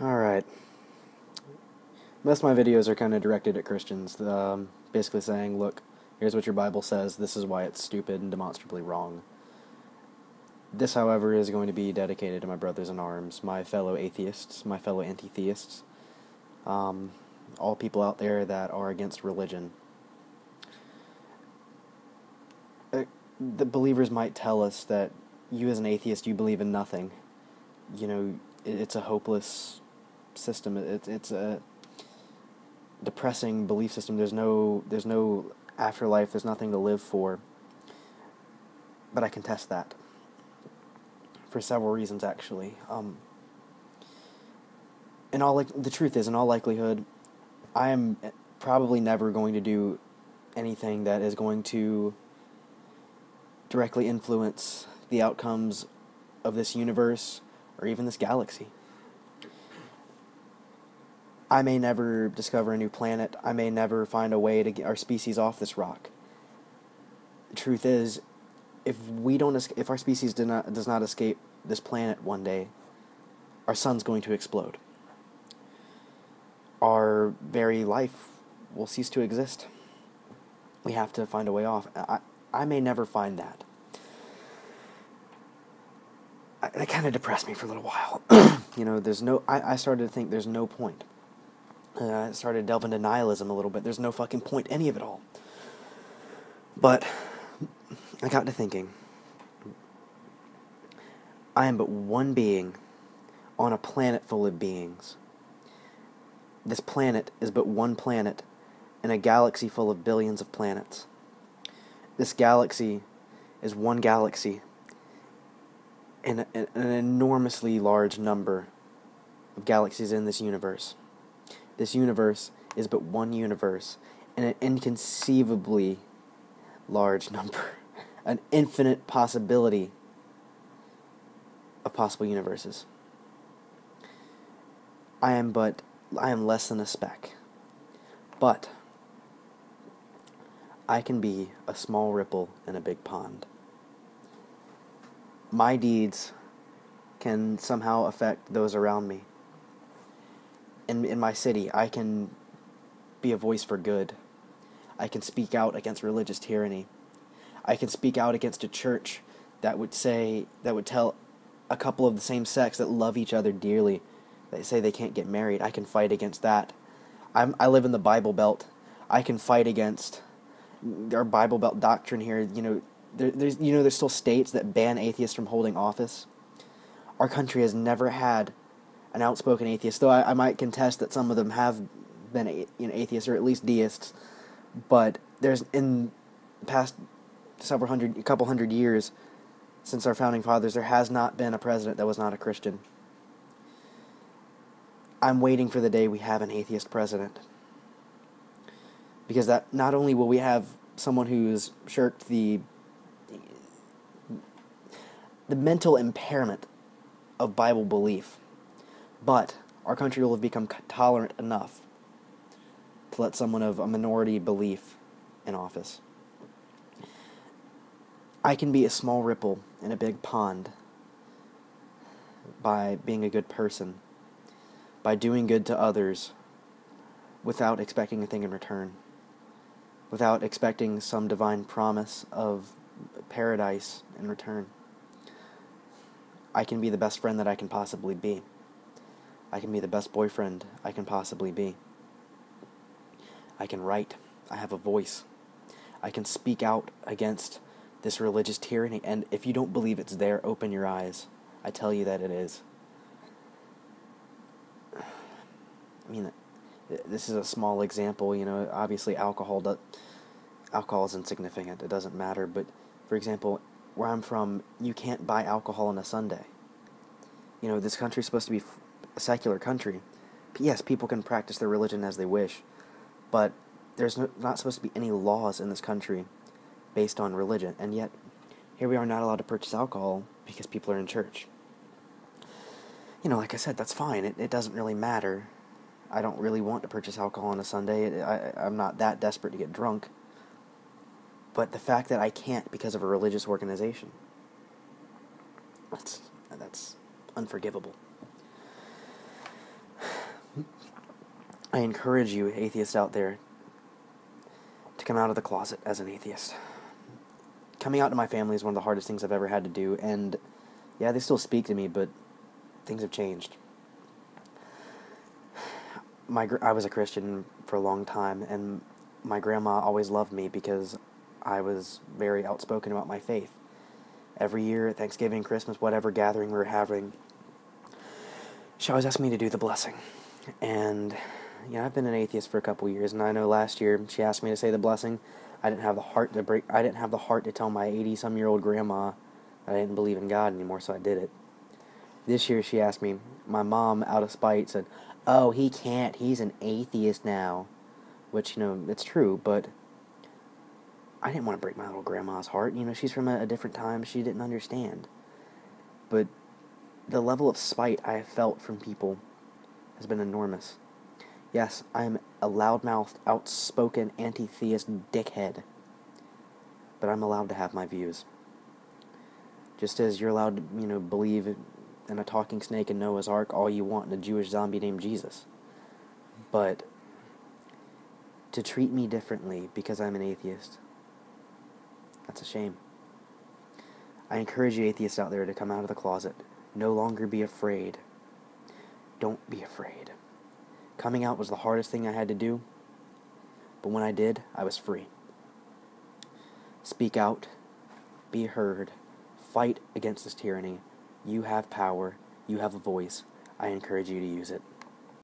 Alright. Most of my videos are kind of directed at Christians, basically saying, look, here's what your Bible says, this is why it's stupid and demonstrably wrong. This, however, is going to be dedicated to my brothers in arms, my fellow atheists, my fellow anti-theists, all people out there that are against religion. The believers might tell us that you as an atheist, you believe in nothing. You know, it's a hopeless system. It's a depressing belief system. There's no afterlife. There's nothing to live for. But I contest that for several reasons, actually. The truth is, in all likelihood, I am probably never going to do anything that is going to directly influence the outcomes of this universe or even this galaxy. I may never discover a new planet. I may never find a way to get our species off this rock. The truth is, if our species does not escape this planet one day, our sun's going to explode. Our very life will cease to exist. We have to find a way off. I may never find that. That kind of depressed me for a little while. I started to think there's no point. I started to delve into nihilism a little bit. There's no fucking point any of it all. But I got to thinking, I am but one being on a planet full of beings. This planet is but one planet in a galaxy full of billions of planets. This galaxy is one galaxy in an enormously large number of galaxies in this universe. This universe is but one universe in an inconceivably large number, an infinite possibility of possible universes. I am less than a speck, but I can be a small ripple in a big pond. My deeds can somehow affect those around me. In my city, I can be a voice for good. I can speak out against religious tyranny. I can speak out against a church that would tell a couple of the same sex that love each other dearly, that say they can't get married. I can fight against that. I live in the Bible Belt. I can fight against our Bible Belt doctrine here. There's still states that ban atheists from holding office. Our country has never had an outspoken atheist, though I might contest that some of them have been atheists or at least deists. But there's, in the past couple hundred years since our founding fathers, there has not been a president that was not a Christian. I'm waiting for the day we have an atheist president, because that not only will we have someone who's shirked the mental impairment of Bible belief, but our country will have become tolerant enough to let someone of a minority belief in office. I can be a small ripple in a big pond by being a good person, by doing good to others without expecting a thing in return, without expecting some divine promise of paradise in return. I can be the best friend that I can possibly be. I can be the best boyfriend I can possibly be. I can write. I have a voice. I can speak out against this religious tyranny, and if you don't believe it's there, open your eyes. I tell you that it is. I mean, this is a small example, obviously alcohol is insignificant, it doesn't matter, but, for example, where I'm from, you can't buy alcohol on a Sunday. This country's supposed to be a secular country. Yes, people can practice their religion as they wish, but there's not supposed to be any laws in this country based on religion, and yet here we are not allowed to purchase alcohol because people are in church. Like I said, that's fine. It doesn't really matter. I don't really want to purchase alcohol on a Sunday. I'm not that desperate to get drunk. But the fact that I can't because of a religious organization, that's unforgivable. I encourage you, atheists out there, to come out of the closet as an atheist. Coming out to my family is one of the hardest things I've ever had to do, and yeah, they still speak to me, but things have changed. I was a Christian for a long time, and my grandma always loved me because I was very outspoken about my faith. Every year at Thanksgiving, Christmas, whatever gathering we were having, she always asked me to do the blessing. And yeah, I've been an atheist for a couple years, and I know last year she asked me to say the blessing. I didn't have the heart to tell my 80-some-year-old grandma that I didn't believe in God anymore, so I did it. This year she asked me. My mom, out of spite, said, "Oh, he can't. He's an atheist now." Which, it's true, but I didn't want to break my little grandma's heart. She's from a different time. She didn't understand. But the level of spite I have felt from people has been enormous. Yes, I am a loudmouthed, outspoken, anti-theist dickhead. But I'm allowed to have my views. Just as you're allowed to, believe in a talking snake in Noah's Ark all you want in a Jewish zombie named Jesus. But to treat me differently because I'm an atheist, that's a shame. I encourage you atheists out there to come out of the closet. No longer be afraid. Don't be afraid. Coming out was the hardest thing I had to do, but when I did, I was free. Speak out. Be heard. Fight against this tyranny. You have power. You have a voice. I encourage you to use it.